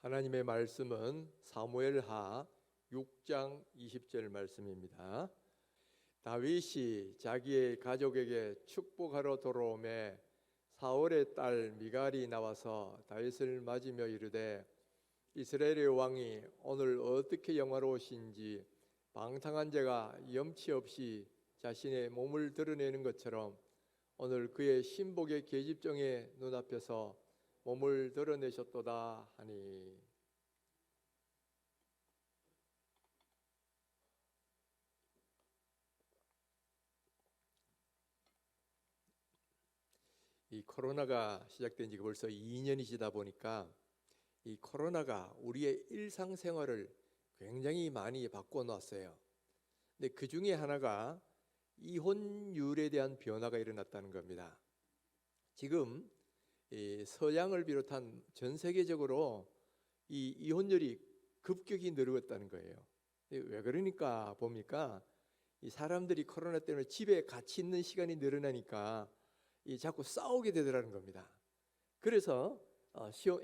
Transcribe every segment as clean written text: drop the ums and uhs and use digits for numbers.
하나님의 말씀은 사무엘하 6장 20절 말씀입니다. 다윗이 자기의 가족에게 축복하러 돌아오매 사울의 딸 미갈이 나와서 다윗을 맞으며 이르되 이스라엘의 왕이 오늘 어떻게 영화로우신지 방탕한 자가 염치 없이 자신의 몸을 드러내는 것처럼 오늘 그의 신복의 계집종의 눈앞에서 몸을 드러내셨도다 하니. 이 코로나가 시작된 지가 벌써 2년이 지다 보니까 이 코로나가 우리의 일상생활을 굉장히 많이 바꿔놨어요. 근데 그 중에 하나가 이혼율에 대한 변화가 일어났다는 겁니다. 지금 이 서양을 비롯한 전 세계적으로 이 이혼율이 급격히 늘어났다는 거예요. 왜 그러니까 봅니까? 이 사람들이 코로나 때문에 집에 같이 있는 시간이 늘어나니까 이 자꾸 싸우게 되더라는 겁니다. 그래서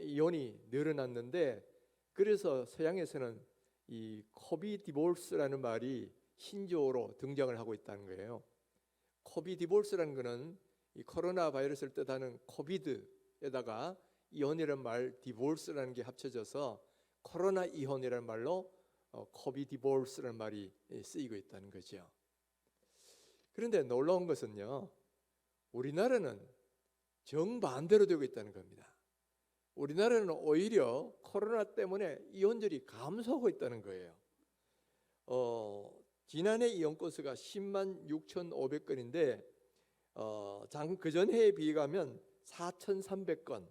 이혼이 늘어났는데, 그래서 서양에서는 이 코비 디볼스라는 말이 신조어로 등장을 하고 있다는 거예요. 코비 디볼스라는 것은 이 코로나 바이러스를 뜻하는 코비드에다가 이혼이라는 말, 디볼스라는 게 합쳐져서 코로나 이혼이라는 말로 코비 디볼스라는 말이 쓰이고 있다는 거죠. 그런데 놀라운 것은요, 우리나라는 정반대로 되고 있다는 겁니다. 우리나라는 오히려 코로나 때문에 이혼율이 감소하고 있다는 거예요. 지난해 이혼 건수가 10만 6,500건인데 그전 해에 비교하면 4,300건,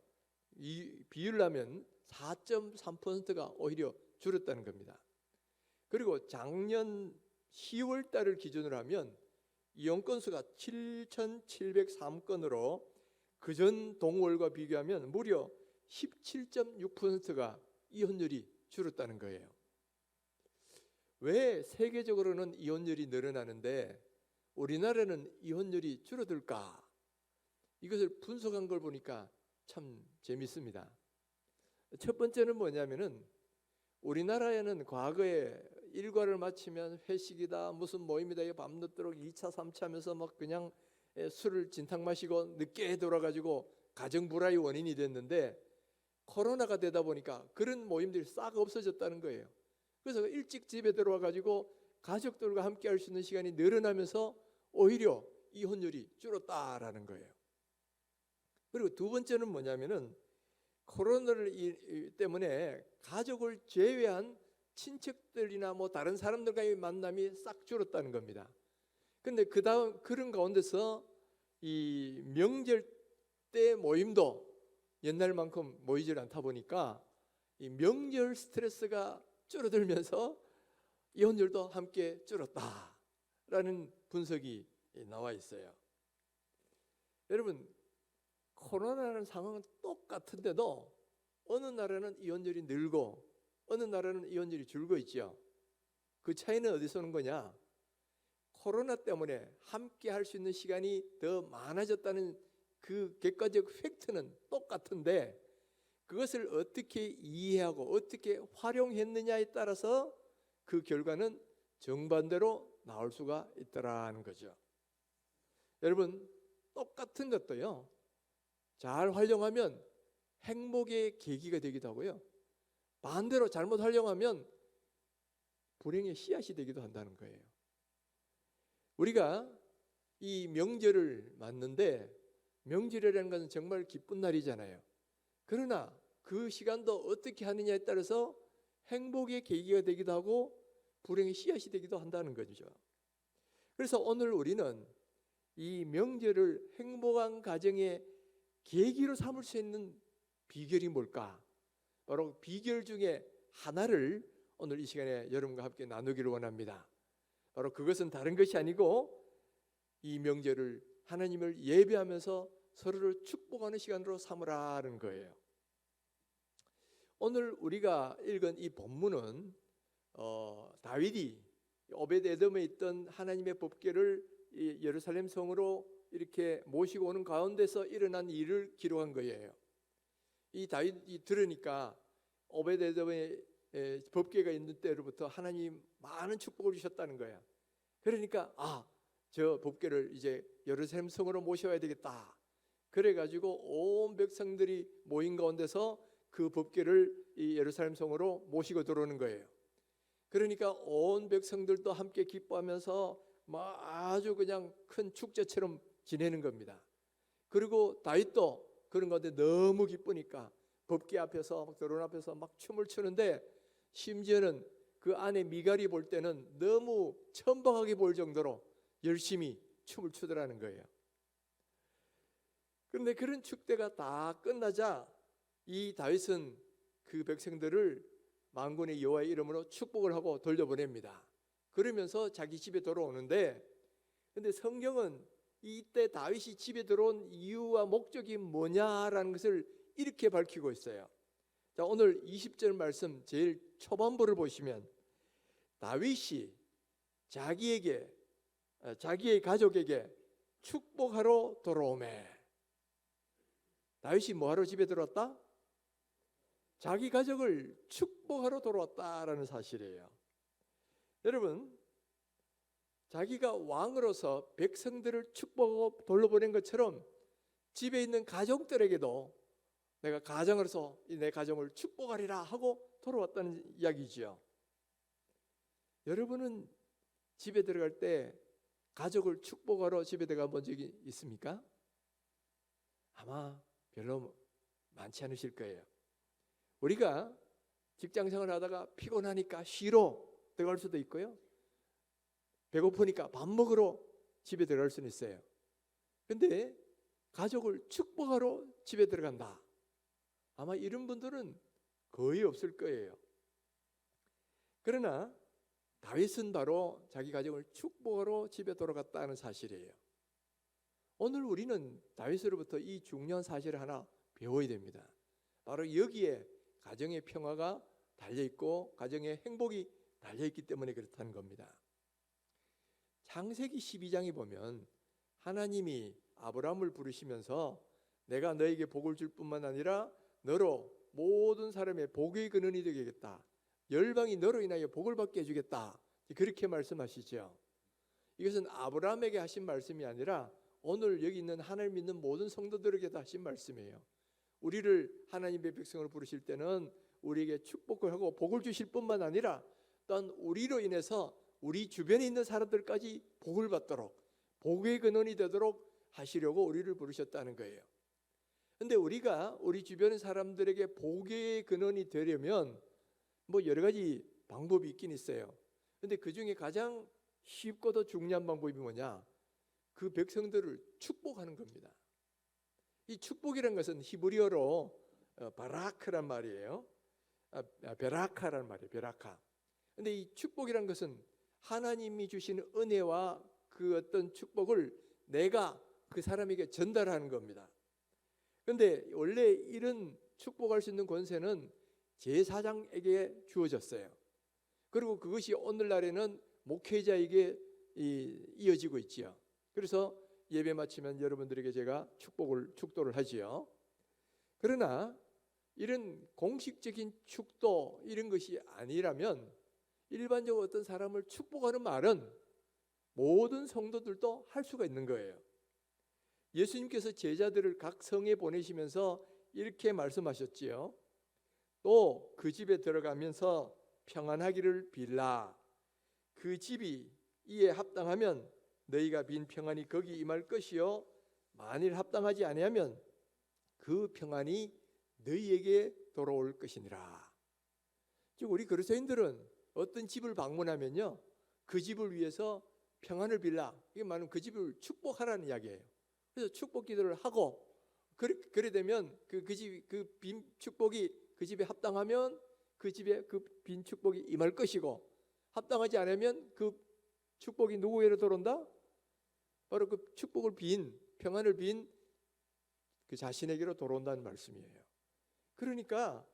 이 비율로 하면 4.3%가 오히려 줄었다는 겁니다. 그리고 작년 10월 달을 기준으로 하면 이혼 건수가 7,703건으로 그전 동월과 비교하면 무려 17.6%가 이혼율이 줄었다는 거예요. 왜 세계적으로는 이혼율이 늘어나는데 우리나라는 이혼율이 줄어들까? 이것을 분석한 걸 보니까 참 재밌습니다. 첫 번째는 뭐냐면은 우리나라에는 과거에 일과를 마치면 회식이다, 무슨 모임이다, 밤늦도록 2차, 3차 하면서 막 그냥 술을 진탕 마시고 늦게 돌아가지고 가정 불화의 원인이 됐는데, 코로나가 되다 보니까 그런 모임들이 싹 없어졌다는 거예요. 그래서 일찍 집에 들어와 가지고 가족들과 함께 할 수 있는 시간이 늘어나면서 오히려 이혼율이 줄었다라는 거예요. 그리고 두 번째는 뭐냐면은 코로나를 때문에 가족을 제외한 친척들이나 뭐 다른 사람들과의 만남이 싹 줄었다는 겁니다. 근데 그런 가운데서 이 명절 때 모임도 옛날만큼 모이질 않다 보니까 이 명절 스트레스가 줄어들면서 이혼율도 함께 줄었다라는 분석이 나와 있어요. 여러분, 코로나라는 상황은 똑같은데도 어느 나라는 이혼율이 늘고 어느 나라는 이혼율이 줄고 있죠. 그 차이는 어디서 오는 거냐? 코로나 때문에 함께 할 수 있는 시간이 더 많아졌다는 그 객관적 팩트는 똑같은데, 그것을 어떻게 이해하고 어떻게 활용했느냐에 따라서 그 결과는 정반대로 나올 수가 있더라는 거죠. 여러분, 똑같은 것도요, 잘 활용하면 행복의 계기가 되기도 하고요, 반대로 잘못 활용하면 불행의 씨앗이 되기도 한다는 거예요. 우리가 이 명절을 맞는데, 명절이라는 것은 정말 기쁜 날이잖아요. 그러나 그 시간도 어떻게 하느냐에 따라서 행복의 계기가 되기도 하고 불행의 씨앗이 되기도 한다는 거죠. 그래서 오늘 우리는 이 명절을 행복한 가정의 계기로 삼을 수 있는 비결이 뭘까? 바로 비결 중에 하나를 오늘 이 시간에 여러분과 함께 나누기를 원합니다. 바로 그것은 다른 것이 아니고 이 명절을 하나님을 예배하면서 서로를 축복하는 시간으로 삼으라는 거예요. 오늘 우리가 읽은 이 본문은 다윗이 오벳에돔에 있던 하나님의 법궤를 예루살렘 성으로 이렇게 모시고 오는 가운데서 일어난 일을 기록한 거예요. 이 다윗이 들으니까 오베데돔의 법궤가 있는 때로부터 하나님 많은 축복을 주셨다는 거야. 그러니까 저 법궤를 이제 예루살렘 성으로 모셔야 되겠다. 그래가지고 온 백성들이 모인 가운데서 그 법궤를 이 예루살렘 성으로 모시고 들어오는 거예요. 그러니까 온 백성들도 함께 기뻐하면서 막 아주 그냥 큰 축제처럼 지내는 겁니다. 그리고 다윗도 그런 건데 너무 기쁘니까 법궤 앞에서 막 드론 앞에서 막 춤을 추는데, 심지어는 그 안에 미갈이 볼 때는 너무 천박하게 보일 정도로 열심히 춤을 추더라는 거예요. 그런데 그런 축제가 다 끝나자 이 다윗은 그 백성들을 만군의 여호와의 이름으로 축복을 하고 돌려보냅니다. 그러면서 자기 집에 돌아오는데, 근데 성경은 이때 다윗이 집에 들어온 이유와 목적이 뭐냐라는 것을 이렇게 밝히고 있어요. 자, 오늘 20절 말씀 제일 초반부를 보시면 다윗이 자기의 가족에게 축복하러 돌아오매. 다윗이 뭐하러 집에 들어왔다? 자기 가족을 축복하러 돌아왔다라는 사실이에요. 여러분, 자기가 왕으로서 백성들을 축복하고 돌려보낸 것처럼 집에 있는 가족들에게도 내가 가정으로서 내 가정을 축복하리라 하고 돌아왔다는 이야기지요. 여러분은 집에 들어갈 때 가족을 축복하러 집에 들어가 본 적이 있습니까? 아마 별로 많지 않으실 거예요. 우리가 직장생활 하다가 피곤하니까 쉬러 들어갈 수도 있고요, 배고프니까 밥 먹으러 집에 들어갈 수는 있어요. 근데 가족을 축복하러 집에 들어간다, 아마 이런 분들은 거의 없을 거예요. 그러나 다윗은 바로 자기 가정을 축복하러 집에 돌아갔다는 사실이에요. 오늘 우리는 다윗으로부터 이 중요한 사실을 하나 배워야 됩니다. 바로 여기에 가정의 평화가 달려있고 가정의 행복이 달려있기 때문에 그렇다는 겁니다. 창세기 12장에 보면 하나님이 아브라함을 부르시면서 내가 너에게 복을 줄 뿐만 아니라 너로 모든 사람의 복의 근원이 되겠다, 열방이 너로 인하여 복을 받게 해주겠다, 그렇게 말씀하시죠. 이것은 아브라함에게 하신 말씀이 아니라 오늘 여기 있는 하나님 믿는 모든 성도들에게도 하신 말씀이에요. 우리를 하나님의 백성으로 부르실 때는 우리에게 축복을 하고 복을 주실 뿐만 아니라 또한 우리로 인해서 우리 주변에 있는 사람들까지 복을 받도록, 복의 근원이 되도록 하시려고 우리를 부르셨다는 거예요. 근데 우리가 우리 주변의 사람들에게 복의 근원이 되려면 뭐 여러 가지 방법이 있긴 있어요. 근데 그 중에 가장 쉽고도 중요한 방법이 뭐냐? 그 백성들을 축복하는 겁니다. 이 축복이라는 것은 히브리어로 바라크란 말이에요. 베라카란 말이에요. 베라카. 근데 이 축복이라는 것은 하나님이 주시는 은혜와 그 어떤 축복을 내가 그 사람에게 전달하는 겁니다. 그런데 원래 이런 축복할 수 있는 권세는 제사장에게 주어졌어요. 그리고 그것이 오늘날에는 목회자에게 이어지고 있지요. 그래서 예배 마치면 여러분들에게 제가 축도를 하지요. 그러나 이런 공식적인 축도 이런 것이 아니라면 일반적으로 어떤 사람을 축복하는 말은 모든 성도들도 할 수가 있는 거예요. 예수님께서 제자들을 각 성에 보내시면서 이렇게 말씀하셨지요. 또 그 집에 들어가면서 평안하기를 빌라. 그 집이 이에 합당하면 너희가 빈 평안이 거기 임할 것이요 만일 합당하지 아니하면 그 평안이 너희에게 돌아올 것이니라. 즉 우리 그리스도인들은 어떤 집을 방문하면요, 그 집을 위해서 평안을 빌라, 이게 말하면 그 집을 축복하라는 이야기예요. 그래서 축복 기도를 하고 그래 되면 그 빈 축복이 그 집에 합당하면 그 집에 그 빈 축복이 임할 것이고, 합당하지 않으면 그 축복이 누구에게 들어온다? 바로 그 축복을 빈, 평안을 빈 그 자신에게로 돌아온다는 말씀이에요. 그러니까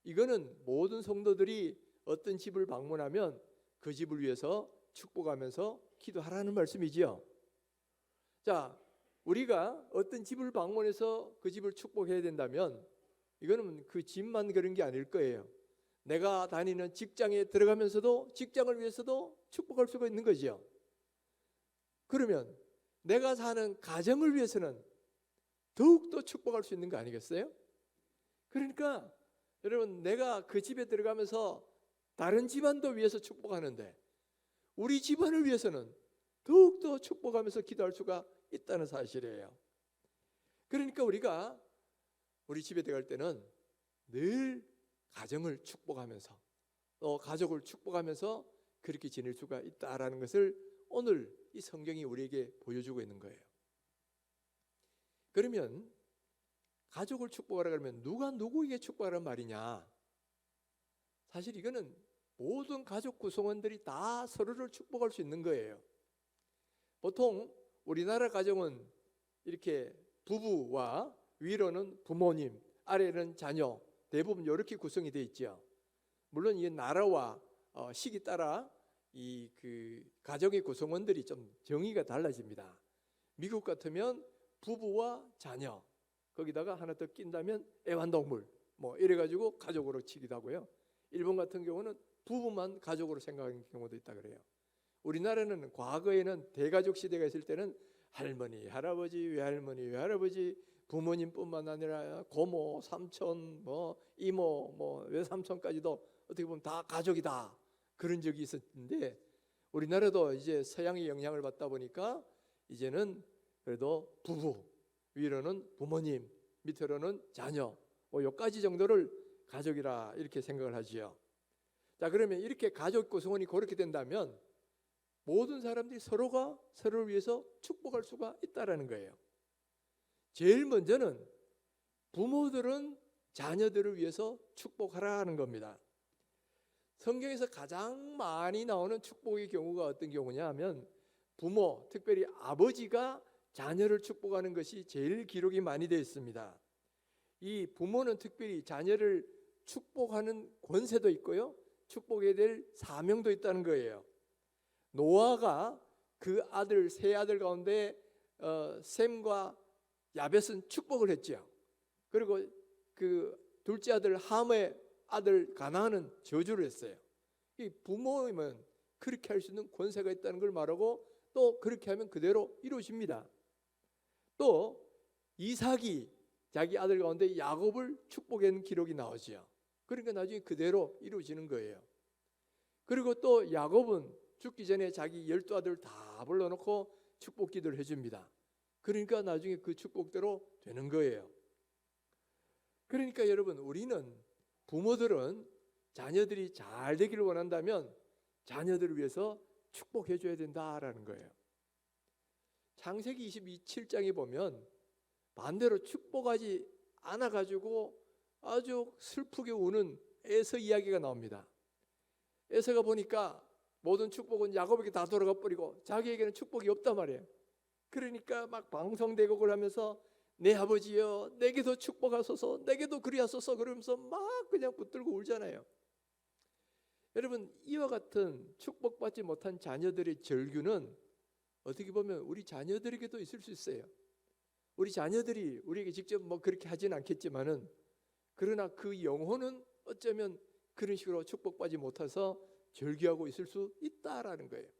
이거는 모든 성도들이 어떤 집을 방문하면 그 집을 위해서 축복하면서 기도하라는 말씀이지요. 자, 우리가 어떤 집을 방문해서 그 집을 축복해야 된다면 이거는 그 집만 그런 게 아닐 거예요. 내가 다니는 직장에 들어가면서도 직장을 위해서도 축복할 수가 있는 거죠. 그러면 내가 사는 가정을 위해서는 더욱더 축복할 수 있는 거 아니겠어요? 그러니까 여러분, 내가 그 집에 들어가면서 다른 집안도 위해서 축복하는데 우리 집안을 위해서는 더욱더 축복하면서 기도할 수가 있다는 사실이에요. 그러니까 우리가 우리 집에 들어갈 때는 늘 가정을 축복하면서 또 가족을 축복하면서 그렇게 지낼 수가 있다라는 것을 오늘 이 성경이 우리에게 보여주고 있는 거예요. 그러면 가족을 축복하라 그러면 누가 누구에게 축복하라는 말이냐? 사실 이거는 모든 가족 구성원들이 다 서로를 축복할 수 있는 거예요. 보통 우리나라 가정은 이렇게 부부와 위로는 부모님, 아래는 자녀, 대부분 이렇게 구성이 되어 있죠. 물론 이 나라와 시기 따라 이 가정의 구성원들이 좀 정의가 달라집니다. 미국 같으면 부부와 자녀, 거기다가 하나 더 낀다면 애완동물, 뭐 이래가지고 가족으로 치기도 하고요. 일본 같은 경우는 부부만 가족으로 생각하는 경우도 있다 그래요. 우리나라는 과거에는 대가족 시대가 있을 때는 할머니, 할아버지, 외할머니, 외할아버지, 부모님뿐만 아니라 고모, 삼촌, 뭐 이모, 뭐 외삼촌까지도 어떻게 보면 다 가족이다, 그런 적이 있었는데 우리나라도 이제 서양의 영향을 받다 보니까 이제는 그래도 부부, 위로는 부모님, 밑으로는 자녀, 뭐 여기까지 정도를 가족이라 이렇게 생각을 하지요. 자, 그러면 이렇게 가족 구성원이 그렇게 된다면 모든 사람들이 서로가 서로를 위해서 축복할 수가 있다라는 거예요. 제일 먼저는 부모들은 자녀들을 위해서 축복하라는 겁니다. 성경에서 가장 많이 나오는 축복의 경우가 어떤 경우냐 하면 부모, 특별히 아버지가 자녀를 축복하는 것이 제일 기록이 많이 되어 있습니다. 이 부모는 특별히 자녀를 축복하는 권세도 있고요, 축복해야 될 사명도 있다는 거예요. 노아가 그 아들, 세 아들 가운데 셈과 야벳은 축복을 했죠. 그리고 그 둘째 아들 함의 아들 가나안은 저주를 했어요. 이 부모이면 그렇게 할 수 있는 권세가 있다는 걸 말하고 또 그렇게 하면 그대로 이루어집니다. 또 이삭이 자기 아들 가운데 야곱을 축복한 기록이 나오죠. 그러니까 나중에 그대로 이루어지는 거예요. 그리고 또 야곱은 죽기 전에 자기 12아들 다 불러놓고 축복 기도를 해줍니다. 그러니까 나중에 그 축복대로 되는 거예요. 그러니까 여러분, 우리는 부모들은 자녀들이 잘 되기를 원한다면 자녀들을 위해서 축복해 줘야 된다라는 거예요. 창세기 27장에 보면 반대로 축복하지 않아가지고 아주 슬프게 우는 에서 이야기가 나옵니다. 에서가 보니까 모든 축복은 야곱에게 다 돌아가 버리고 자기에게는 축복이 없단 말이에요. 그러니까 막 방송대곡을 하면서 내 아버지여 내게도 축복하소서, 내게도 그리하소서 그러면서 막 그냥 붙들고 울잖아요. 여러분, 이와 같은 축복받지 못한 자녀들의 절규는 어떻게 보면 우리 자녀들에게도 있을 수 있어요. 우리 자녀들이 우리에게 직접 뭐 그렇게 하진 않겠지만은 그러나 그 영혼은 어쩌면 그런 식으로 축복받지 못해서 절규하고 있을 수 있다라는 거예요.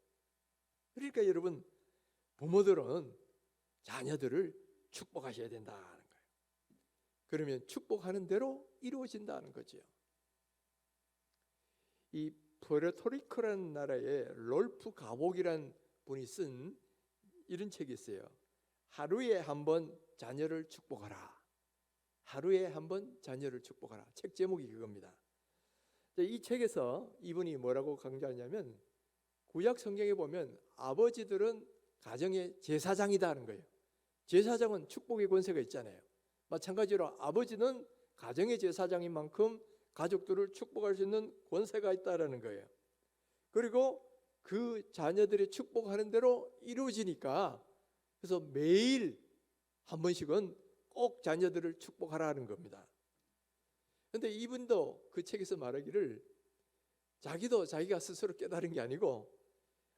그러니까 여러분, 부모들은 자녀들을 축복하셔야 된다는 거예요. 그러면 축복하는 대로 이루어진다는 거죠. 이 푸에르토리코라는 나라에 롤프 가복이라는 분이 쓴 이런 책이 있어요. 하루에 한 번 자녀를 축복하라. 하루에 한 번 자녀를 축복하라. 책 제목이 그겁니다. 이 책에서 이분이 뭐라고 강조하냐면 구약 성경에 보면 아버지들은 가정의 제사장이다는 거예요. 제사장은 축복의 권세가 있잖아요. 마찬가지로 아버지는 가정의 제사장인 만큼 가족들을 축복할 수 있는 권세가 있다라는 거예요. 그리고 그 자녀들이 축복하는 대로 이루어지니까 그래서 매일 한 번씩은 꼭 자녀들을 축복하라는 겁니다. 그런데 이분도 그 책에서 말하기를 자기도 자기가 스스로 깨달은 게 아니고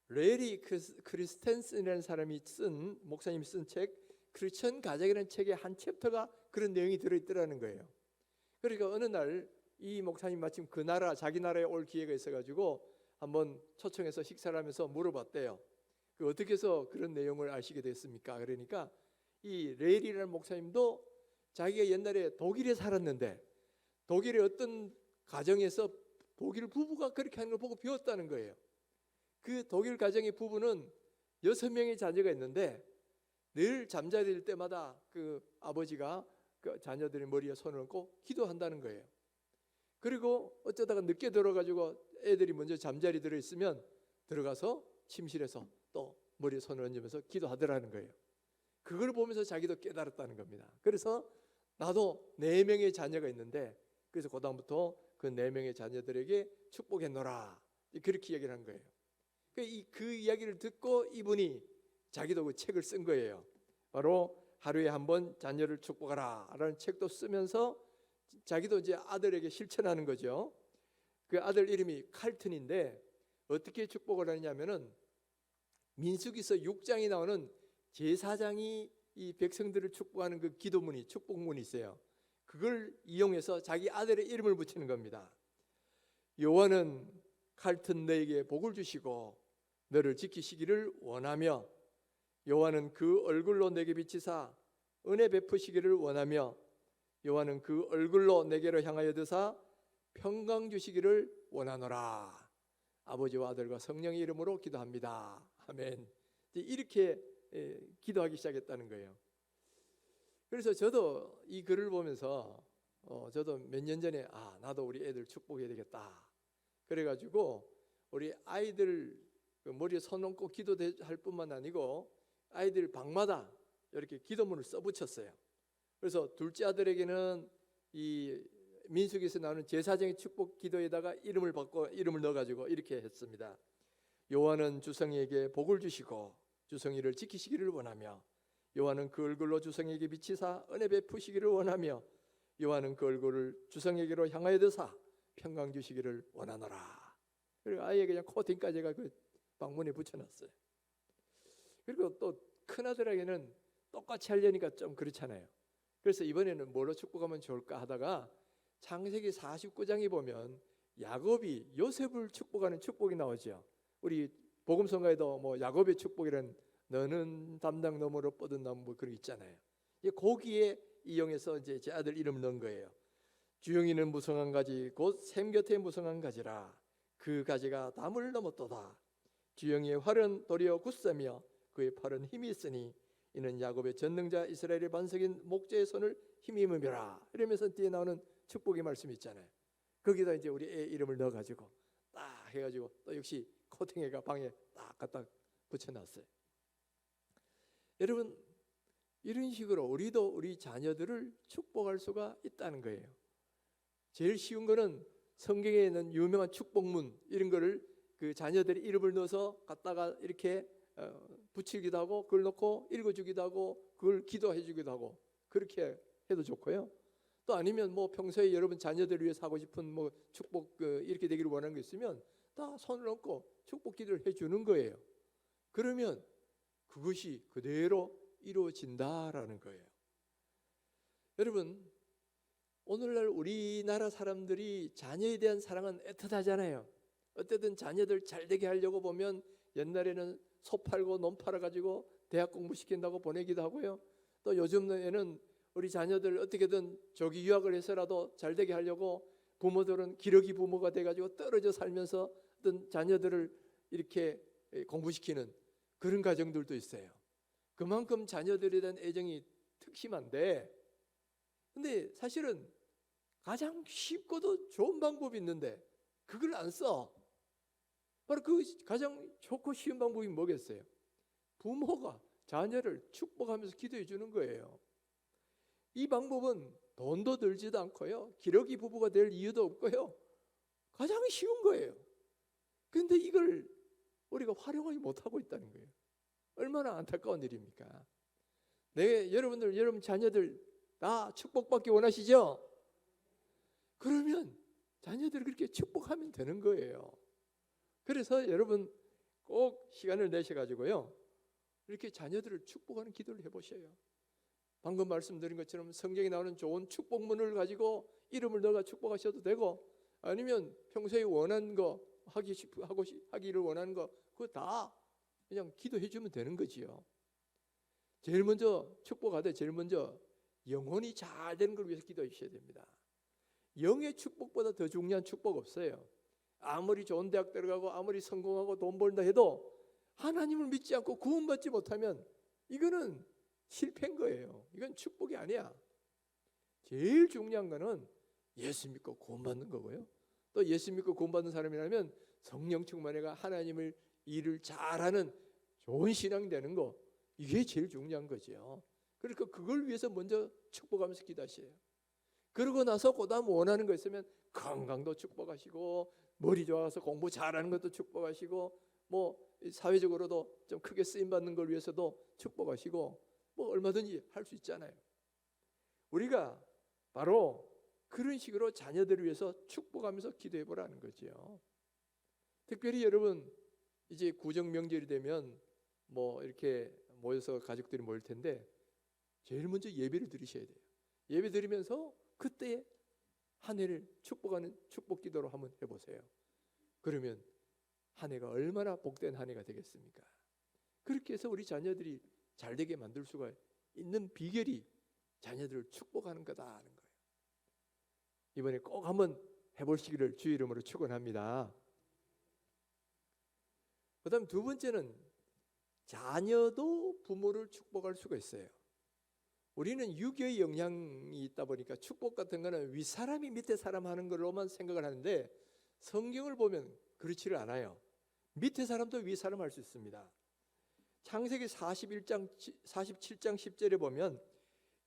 레리 크리스텐슨이라는 사람이 쓴, 목사님이 쓴 책 크리스천 가정이라는 책의 한 챕터가 그런 내용이 들어있더라는 거예요. 그러니까 어느 날 이 목사님 마침 그 나라 자기 나라에 올 기회가 있어가지고 한번 초청해서 식사를 하면서 물어봤대요. 그 어떻게 해서 그런 내용을 아시게 됐습니까? 그러니까 이 레일이라는 목사님도 자기가 옛날에 독일에 살았는데 독일의 어떤 가정에서 독일 부부가 그렇게 하는 걸 보고 배웠다는 거예요. 그 독일 가정의 부부는 6명의 자녀가 있는데 늘 잠자리일 때마다 그 아버지가 그 자녀들의 머리에 손을 얹고 기도한다는 거예요. 그리고 어쩌다가 늦게 들어가지고 애들이 먼저 잠자리 들어 있으면 들어가서 침실에서 또 머리에 손을 얹으면서 기도하더라는 거예요. 그걸 보면서 자기도 깨달았다는 겁니다. 그래서 나도 4명의 자녀가 있는데 그래서 그다음부터 그 4명의 자녀들에게 축복했노라 그렇게 얘기를 한 거예요. 그 이야기를 듣고 이분이 자기도 그 책을 쓴 거예요. 바로 하루에 한 번 자녀를 축복하라 라는 책도 쓰면서 자기도 이제 아들에게 실천하는 거죠. 그 아들 이름이 칼튼인데 어떻게 축복을 하느냐면은 민수기서 6장에 나오는 제사장이 이 백성들을 축복하는 그 기도문이 축복문이 있어요. 그걸 이용해서 자기 아들의 이름을 붙이는 겁니다. 여호와는 칼튼 너에게 복을 주시고 너를 지키시기를 원하며 여호와는 그 얼굴로 내게 비치사 은혜 베푸시기를 원하며 여호와는 그 얼굴로 내게로 향하여 드사 평강 주시기를 원하노라. 아버지와 아들과 성령의 이름으로 기도합니다. 아멘. 이렇게 기도하기 시작했다는 거예요. 그래서 저도 이 글을 보면서 저도 몇 년 전에 나도 우리 애들 축복해야 되겠다. 그래가지고 우리 아이들 그 머리에 손 얹고 기도할 뿐만 아니고 아이들 방마다 이렇게 기도문을 써붙였어요. 그래서 둘째 아들에게는 이 민수기에서 나오는 제사장의 축복 기도에다가 이름을 넣어가지고 이렇게 했습니다. 여호와는 주성이에게 복을 주시고 주성이를 지키시기를 원하며 여호와는 그 얼굴로 주성이에게 비치사 은혜 베푸시기를 원하며 여호와는 그 얼굴을 주성에게로 향하여 드사 평강 주시기를 원하노라. 그리고 아예 그냥 코팅까지 제가 그 방문에 붙여놨어요. 그리고 또 큰아들에게는 똑같이 하려니까 좀 그렇잖아요. 그래서 이번에는 뭘로 축복하면 좋을까 하다가 창세기 49장에 보면 야곱이 요셉을 축복하는 축복이 나오죠. 우리 복음성가에도 뭐 야곱의 축복이란 너는 담당 너머로 뻗은 나무 뭐 그런 거 있잖아요. 거기에 이용해서 이제 제 아들 이름을 넣은 거예요. 주영이는 무성한 가지 곧 샘 곁에 무성한 가지라 그 가지가 담을 넘었도다. 주영이의 활은 도리어 굳세며 그의 팔은 힘이 있으니 이는 야곱의 전능자 이스라엘의 반석인 목자의 손을 힘입음이라. 이러면서 뒤에 나오는 축복의 말씀이 있잖아요. 거기다 이제 우리 애 이름을 넣어가지고 딱 해가지고 또 역시 코팅해가 방에 딱 갖다 붙여놨어요. 여러분 이런 식으로 우리도 우리 자녀들을 축복할 수가 있다는 거예요. 제일 쉬운 거는 성경에 있는 유명한 축복문 이런 거를 그 자녀들의 이름을 넣어서 갖다가 이렇게 붙이기도 하고 그걸 놓고 읽어주기도 하고 그걸 기도해주기도 하고 그렇게 해도 좋고요. 또 아니면 뭐 평소에 여러분 자녀들을 위해서 하고 싶은 뭐 축복 이렇게 되기를 원하는 게 있으면 다 손을 얹고 축복 기도를 해주는 거예요. 그러면 그것이 그대로 이루어진다라는 거예요. 여러분 오늘날 우리나라 사람들이 자녀에 대한 사랑은 애틋하잖아요. 어쨌든 자녀들 잘되게 하려고 보면 옛날에는 소 팔고 논 팔아가지고 대학 공부시킨다고 보내기도 하고요. 또 요즘에는 우리 자녀들 어떻게든 저기 유학을 해서라도 잘되게 하려고 부모들은 기러기 부모가 돼가지고 떨어져 살면서 어떤 자녀들을 이렇게 공부시키는 그런 가정들도 있어요. 그만큼 자녀들에 대한 애정이 특심한데 근데 사실은 가장 쉽고도 좋은 방법이 있는데 그걸 안 써. 바로 그 가장 좋고 쉬운 방법이 뭐겠어요? 부모가 자녀를 축복하면서 기도해 주는 거예요. 이 방법은 돈도 들지도 않고요. 기러기 부부가 될 이유도 없고요. 가장 쉬운 거예요. 그런데 이걸 우리가 활용하지 못하고 있다는 거예요. 얼마나 안타까운 일입니까? 여러분 자녀들 다 축복받기 원하시죠? 그러면 자녀들을 그렇게 축복하면 되는 거예요. 그래서 여러분 꼭 시간을 내셔가지고요 이렇게 자녀들을 축복하는 기도를 해보셔요. 방금 말씀드린 것처럼 성경에 나오는 좋은 축복문을 가지고 이름을 넣어가 축복하셔도 되고, 아니면 평소에 원하는 거 하기를 원하는 거 그거 다 그냥 기도해 주면 되는 거지요. 제일 먼저 축복하되 제일 먼저 영혼이 잘 되는 걸 위해서 기도해 주셔야 됩니다. 영의 축복보다 더 중요한 축복 없어요. 아무리 좋은 대학 들어가고 아무리 성공하고 돈 벌다 해도 하나님을 믿지 않고 구원받지 못하면 이거는 실패인 거예요. 이건 축복이 아니야. 제일 중요한 거는 예수 믿고 구원받는 거고요. 또 예수 믿고 구원받는 사람이라면 성령 충만해가 하나님을 일을 잘하는 좋은 신앙이 되는 거, 이게 제일 중요한 거죠. 그러니까 그걸 위해서 먼저 축복하면서 기도하셔요. 그러고 나서 그다음 원하는 거 있으면 건강도 축복하시고, 머리 좋아서 공부 잘하는 것도 축복하시고, 뭐 사회적으로도 좀 크게 쓰임 받는 걸 위해서도 축복하시고, 뭐 얼마든지 할 수 있잖아요. 우리가 바로 그런 식으로 자녀들을 위해서 축복하면서 기도해 보라는 거죠. 특별히 여러분 이제 구정 명절이 되면 뭐 이렇게 모여서 가족들이 모일 텐데 제일 먼저 예배를 드리셔야 돼요. 예배 드리면서 그때 한 해를 축복하는 축복 기도로 한번 해보세요. 그러면 한 해가 얼마나 복된 한 해가 되겠습니까? 그렇게 해서 우리 자녀들이 잘 되게 만들 수가 있는 비결이 자녀들을 축복하는 거다는 거예요. 이번에 꼭 한번 해보시기를 주의 이름으로 축원합니다. 그다음 두 번째는 자녀도 부모를 축복할 수가 있어요. 우리는 유교의 영향이 있다 보니까 축복 같은 거는 윗사람이 밑에 사람 하는 걸로만 생각을 하는데 성경을 보면 그렇지를 않아요. 밑에 사람도 윗사람 할 수 있습니다. 창세기 47장 10절에 보면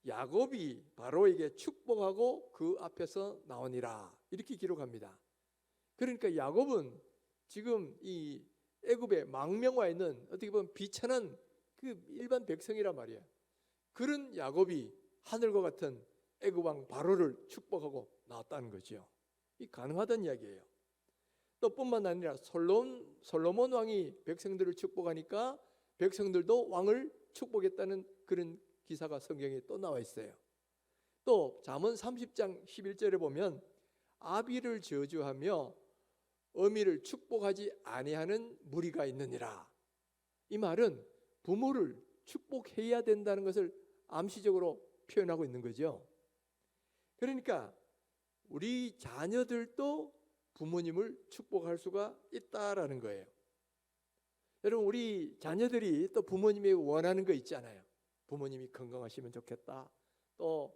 야곱이 바로에게 축복하고 그 앞에서 나오니라 이렇게 기록합니다. 그러니까 야곱은 지금 이 애굽에 망명와 있는 어떻게 보면 비천한 그 일반 백성이란 말이에요. 그런 야곱이 하늘과 같은 애굽 왕 바로를 축복하고 나왔다는 거죠. 이 가능하다는 이야기예요. 또 뿐만 아니라 솔로몬 왕이 백성들을 축복하니까 백성들도 왕을 축복했다는 그런 기사가 성경에 또 나와 있어요. 또 잠언 30장 11절에 보면 아비를 저주하며 어미를 축복하지 아니하는 무리가 있느니라. 이 말은 부모를 축복해야 된다는 것을 암시적으로 표현하고 있는 거죠. 그러니까 우리 자녀들도 부모님을 축복할 수가 있다라는 거예요. 여러분 우리 자녀들이 또 부모님이 원하는 거 있잖아요. 부모님이 건강하시면 좋겠다. 또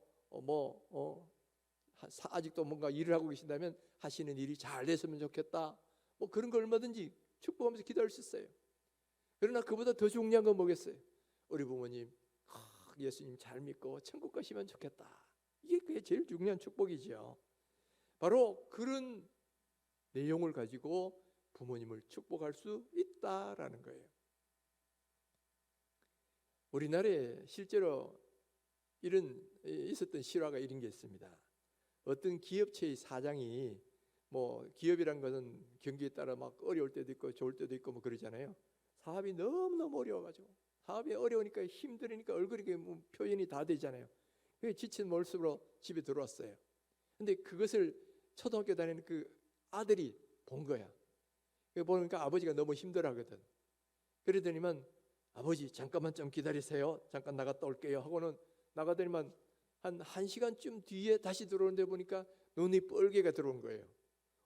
아직도 뭔가 일을 하고 계신다면 하시는 일이 잘 됐으면 좋겠다. 뭐 그런 거 얼마든지 축복하면서 기도할 수 있어요. 그러나 그보다 더 중요한 건 뭐겠어요? 우리 부모님 예수님 잘 믿고 천국 가시면 좋겠다. 이게 그게 제일 중요한 축복이죠. 바로 그런 내용을 가지고 부모님을 축복할 수 있다라는 거예요. 우리나라에 실제로 있었던 실화가 이런 게 있습니다. 어떤 기업체의 사장이 뭐 기업이란 것은 경기에 따라 막 어려울 때도 있고 좋을 때도 있고 뭐 그러잖아요. 사업이 너무너무 어려워가지고 사업이 어려우니까 힘들으니까 얼굴이 뭐 표현이 다 되잖아요. 지친 모습으로 집에 들어왔어요. 근데 그것을 초등학교 다니는 그 아들이 본 거야. 보니까 아버지가 너무 힘들어하거든. 그러더니만 아버지 잠깐만 좀 기다리세요. 잠깐 나갔다 올게요 하고는 나가더니만 한 1시간쯤 뒤에 다시 들어오는데 보니까 눈이 뻘개가 들어온 거예요.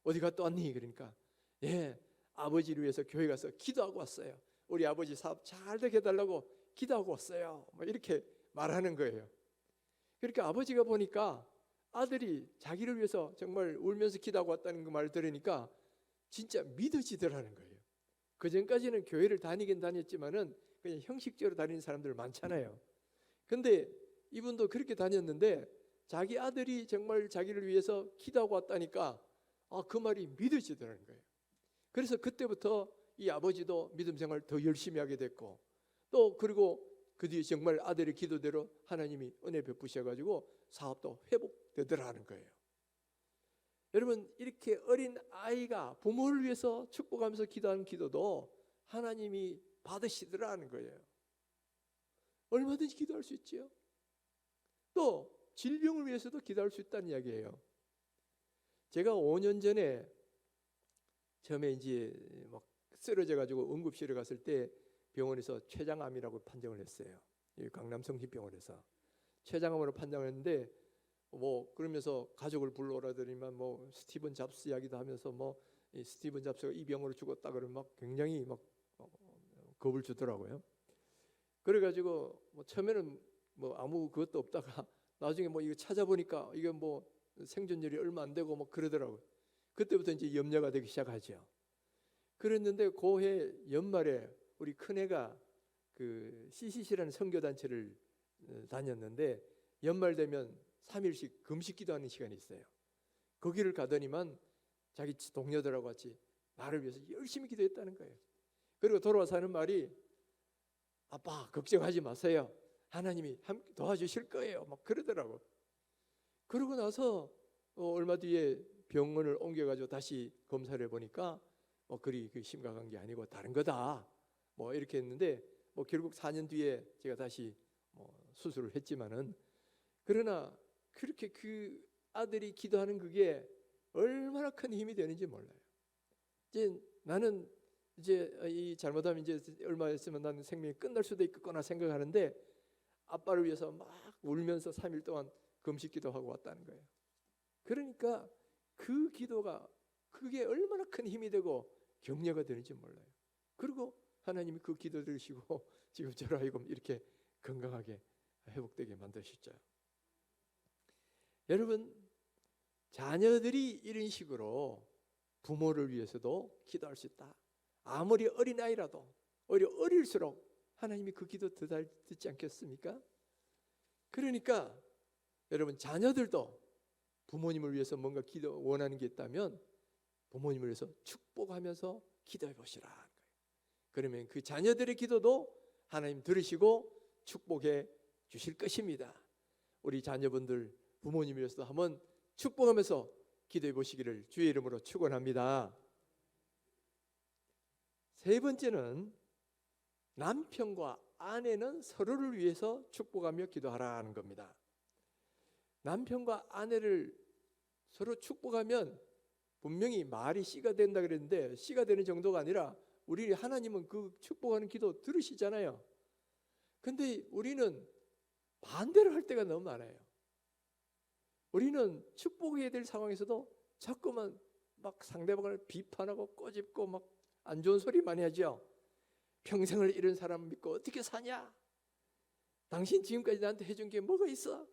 어디 갔다 왔니? 그러니까 예, 아버지를 위해서 교회 가서 기도하고 왔어요. 우리 아버지 사업 잘 되게 해달라고 기도하고 왔어요. 뭐 이렇게 말하는 거예요. 그러니까 아버지가 보니까 아들이 자기를 위해서 정말 울면서 기도하고 왔다는 그 말을 들으니까 진짜 믿어지더라는 거예요. 그 전까지는 교회를 다니긴 다녔지만은 그냥 형식적으로 다니는 사람들 많잖아요. 근데 이분도 그렇게 다녔는데 자기 아들이 정말 자기를 위해서 기도하고 왔다니까 그 말이 믿어지더라는 거예요. 그래서 그때부터 이 아버지도 믿음 생활 더 열심히 하게 됐고 또 그리고 그 뒤에 정말 아들의 기도대로 하나님이 은혜 베푸셔가지고 사업도 회복되더라는 거예요. 여러분 이렇게 어린 아이가 부모를 위해서 축복하면서 기도하는 기도도 하나님이 받으시더라는 거예요. 얼마든지 기도할 수 있지요. 또 질병을 위해서도 기도할 수 있다는 이야기예요. 제가 5년 전에 처음에 이제 막 쓰러져 가지고 응급실에 갔을 때 병원에서 췌장암이라고 판정을 했어요. 이 강남 성심병원에서 췌장암으로 판정을 했는데 뭐 그러면서 가족을 불러오라더니만 뭐 스티븐 잡스 이야기도 하면서 뭐 이 스티븐 잡스가 이 병으로 죽었다 그러면 막 굉장히 막 겁을 주더라고요. 그래가지고 뭐 처음에는 뭐 아무 그것도 없다가 나중에 뭐 이거 찾아보니까 이게 뭐 생존율이 얼마 안 되고 뭐 그러더라고요. 그때부터 이제 염려가 되기 시작하죠. 그랬는데 그해 연말에 우리 큰애가 그 CCC라는 선교단체를 다녔는데 연말 되면 3일씩 금식 기도하는 시간이 있어요. 거기를 가더니만 자기 동료들하고 같이 나를 위해서 열심히 기도했다는 거예요. 그리고 돌아와서 하는 말이 아빠 걱정하지 마세요. 하나님이 함께 도와주실 거예요. 막 그러더라고. 그러고 나서 얼마 뒤에 병원을 옮겨가지고 다시 검사를 해보니까 그리 심각한 게 아니고 다른 거다. 뭐 이렇게 했는데 뭐 결국 4년 뒤에 제가 다시 수술을 했지만은 그러나 그렇게 그 아들이 기도하는 그게 얼마나 큰 힘이 되는지 몰라요. 이제 나는 이제 이 잘못하면 이제 얼마 있으면 나는 생명이 끝날 수도 있겠구나 생각하는데 아빠를 위해서 막 울면서 3일 동안 금식 기도하고 왔다는 거예요. 그러니까 그 기도가 그게 얼마나 큰 힘이 되고 격려가 되는지 몰라요. 그리고 하나님이 그 기도 들으시고 지금 저를 하여금 이렇게 건강하게 회복되게 만드셨죠. 여러분, 자녀들이 이런 식으로 부모를 위해서도 기도할 수 있다. 아무리 어린아이라도 오히려 어릴수록 하나님이 그 기도 더 잘 듣지 않겠습니까? 그러니까 여러분, 자녀들도 부모님을 위해서 뭔가 기도 원하는 게 있다면 부모님을 위해서 축복하면서 기도해 보시라 하는 거예요. 그러면 그 자녀들의 기도도 하나님 들으시고 축복해 주실 것입니다. 우리 자녀분들 부모님을 위해서도 한번 축복하면서 기도해 보시기를 주의 이름으로 축원합니다. 세 번째는 남편과 아내는 서로를 위해서 축복하며 기도하라는 겁니다. 남편과 아내를 서로 축복하면 분명히 말이 씨가 된다 그랬는데 씨가 되는 정도가 아니라 우리 하나님은 그 축복하는 기도 들으시잖아요. 근데 우리는 반대로 할 때가 너무 많아요. 우리는 축복해야 될 상황에서도 자꾸만 막 상대방을 비판하고 꼬집고 막 안 좋은 소리 많이 하죠. 평생을 이런 사람 믿고 어떻게 사냐? 당신 지금까지 나한테 해준 게 뭐가 있어?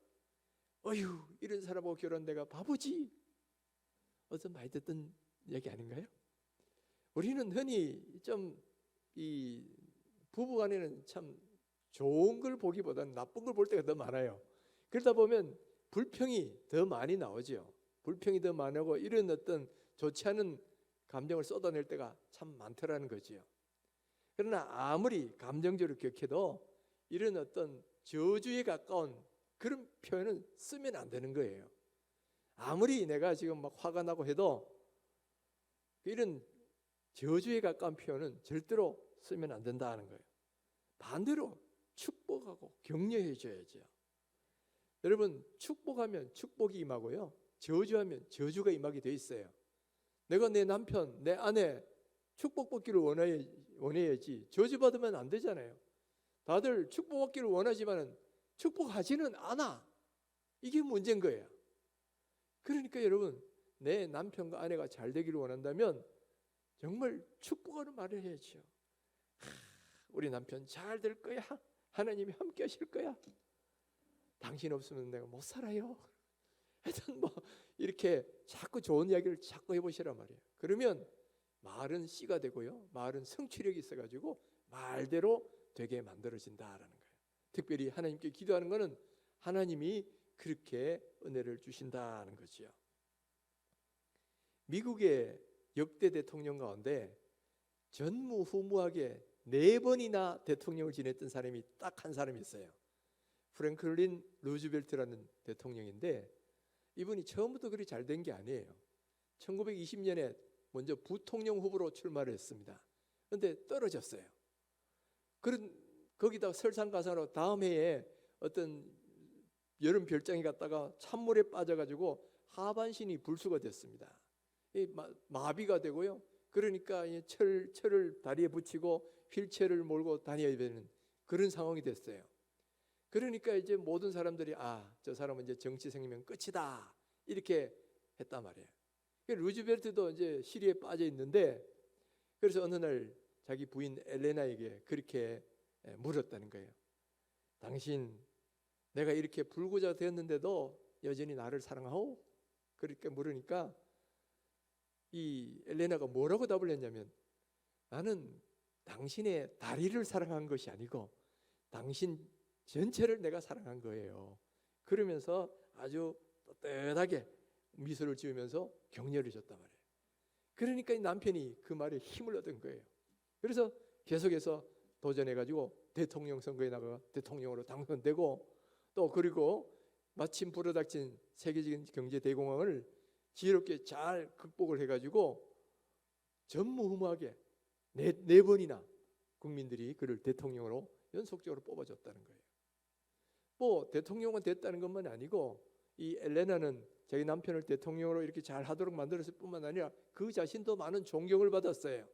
어휴, 이런 사람하고 결혼 내가 바보지. 어떤 많이 듣던 얘기 아닌가요? 우리는 흔히 좀 이 부부간에는 참 좋은 걸 보기보다는 나쁜 걸 볼 때가 더 많아요. 그러다 보면 불평이 더 많이 나오죠. 불평이 더 많고 이런 어떤 좋지 않은 감정을 쏟아낼 때가 참 많더라는 거지요. 그러나 아무리 감정적으로 격해도 이런 어떤 저주에 가까운 그런 표현은 쓰면 안 되는 거예요. 아무리 내가 지금 막 화가 나고 해도 이런 저주에 가까운 표현은 절대로 쓰면 안 된다는 거예요. 반대로 축복하고 격려해 줘야죠. 여러분, 축복하면 축복이 임하고요, 저주하면 저주가 임하게 돼 있어요. 내가 내 남편, 내 아내 축복받기를 원해야지 저주받으면 안 되잖아요. 다들 축복받기를 원하지만 축복하지는 않아. 이게 문제인 거예요. 그러니까 여러분, 내 남편과 아내가 잘 되기를 원한다면 정말 축복하는 말을 해야죠. 우리 남편 잘 될 거야. 하나님이 함께 하실 거야. 당신 없으면 내가 못 살아요. 하여튼 뭐 이렇게 자꾸 좋은 이야기를 자꾸 해보시란 말이에요. 그러면 말은 씨가 되고요, 말은 성취력이 있어가지고 말대로 되게 만들어진다라는 거예요. 특별히 하나님께 기도하는 것은 하나님이 그렇게 은혜를 주신다는 거죠. 미국의 역대 대통령 가운데 전무후무하게 4번이나 대통령을 지냈던 사람이 딱 한 사람이 있어요. 프랭클린 루즈벨트라는 대통령인데 이분이 처음부터 그리 잘 된 게 아니에요. 1920년에 먼저 부통령 후보로 출마를 했습니다. 그런데 떨어졌어요. 거기다 설상가상으로 다음 해에 어떤 여름 별장에 갔다가 찬물에 빠져가지고 하반신이 불수가 됐습니다. 마비가 되고요. 그러니까 철을 다리에 붙이고 휠체어를 몰고 다녀야 되는 그런 상황이 됐어요. 그러니까 이제 모든 사람들이 저 사람은 이제 정치생이면 끝이다 이렇게 했단 말이에요. 루즈벨트도 이제 시리에 빠져 있는데, 그래서 어느 날 자기 부인 엘레나에게 그렇게 물었다는 거예요. 당신, 내가 이렇게 불구자 되었는데도 여전히 나를 사랑하오? 그렇게 물으니까 이 엘레나가 뭐라고 답을 했냐면, 나는 당신의 다리를 사랑한 것이 아니고 당신 전체를 내가 사랑한 거예요. 그러면서 아주 떳떳하게 미소를 지으면서 격려를 줬단 말이에요. 그러니까 이 남편이 그 말에 힘을 얻은 거예요. 그래서 계속해서 도전해가지고 대통령 선거에 나가 대통령으로 당선되고, 또 그리고 마침 불어닥친 세계적인 경제 대공황을 지혜롭게 잘 극복을 해가지고 전무후무하게 네 번이나 국민들이 그를 대통령으로 연속적으로 뽑아줬다는 거예요. 뭐 대통령은 됐다는 것만 아니고 이 엘레나는 자기 남편을 대통령으로 이렇게 잘 하도록 만들었을 뿐만 아니라 그 자신도 많은 존경을 받았어요.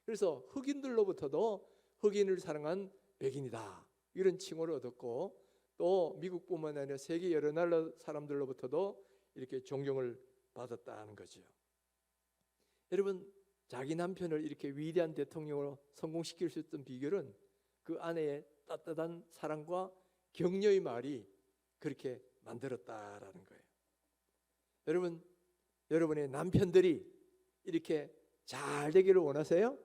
그래서 흑인들로부터도 흑인을 사랑한 백인이다 이런 칭호를 얻었고, 또 미국뿐만 아니라 세계 여러 나라 사람들로부터도 이렇게 존경을 받았다는 거죠. 여러분, 자기 남편을 이렇게 위대한 대통령으로 성공시킬 수 있던 비결은 그 아내의 따뜻한 사랑과 격려의 말이 그렇게 만들었다라는 거예요. 여러분, 여러분의 남편들이 이렇게 잘 되기를 원하세요?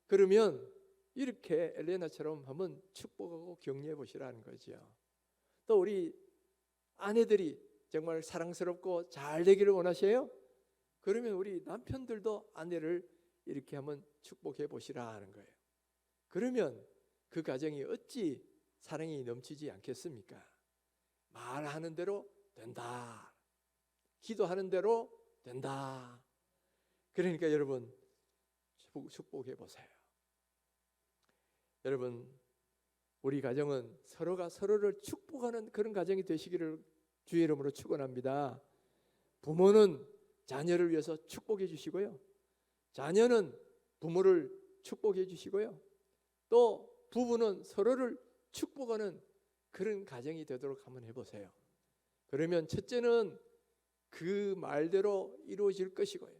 그러면 이렇게 엘레나처럼 한번 축복하고 격려해 보시라는 거죠. 또 우리 아내들이 정말 사랑스럽고 잘 되기를 원하세요? 그러면 우리 남편들도 아내를 이렇게 한번 축복해 보시라는 거예요. 그러면 그 가정이 어찌 사랑이 넘치지 않겠습니까? 말하는 대로 된다. 기도하는 대로 된다. 그러니까 여러분 축복해 보세요. 여러분, 우리 가정은 서로가 서로를 축복하는 그런 가정이 되시기를 주의 이름으로 축원합니다. 부모는 자녀를 위해서 축복해 주시고요, 자녀는 부모를 축복해 주시고요, 또 부부는 서로를 축복하는 그런 가정이 되도록 한번 해보세요. 그러면 첫째는 그 말대로 이루어질 것이고요,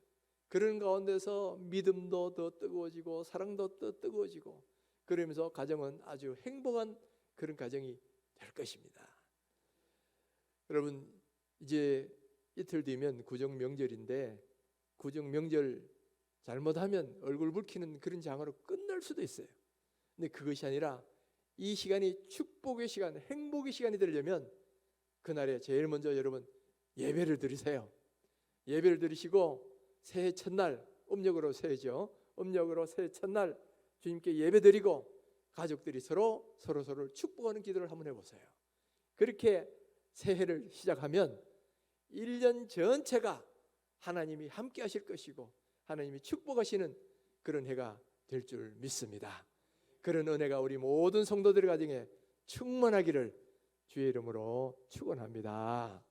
그런 가운데서 믿음도 더 뜨거워지고 사랑도 더 뜨거워지고, 그러면서 가정은 아주 행복한 그런 가정이 될 것입니다. 여러분, 이제 이틀 뒤면 구정명절인데, 구정명절 잘못하면 얼굴 붉히는 그런 장으로 끝날 수도 있어요. 근데 그것이 아니라 이 시간이 축복의 시간, 행복의 시간이 되려면 그날에 제일 먼저 여러분 예배를 드리세요. 예배를 드리시고 새해 첫날, 음력으로 새해죠, 음력으로 새해 첫날 주님께 예배드리고 가족들이 서로를 축복하는 기도를 한번 해보세요. 그렇게 새해를 시작하면 1년 전체가 하나님이 함께 하실 것이고 하나님이 축복하시는 그런 해가 될 줄 믿습니다. 그런 은혜가 우리 모든 성도들의 가정에 충만하기를 주의 이름으로 축원합니다.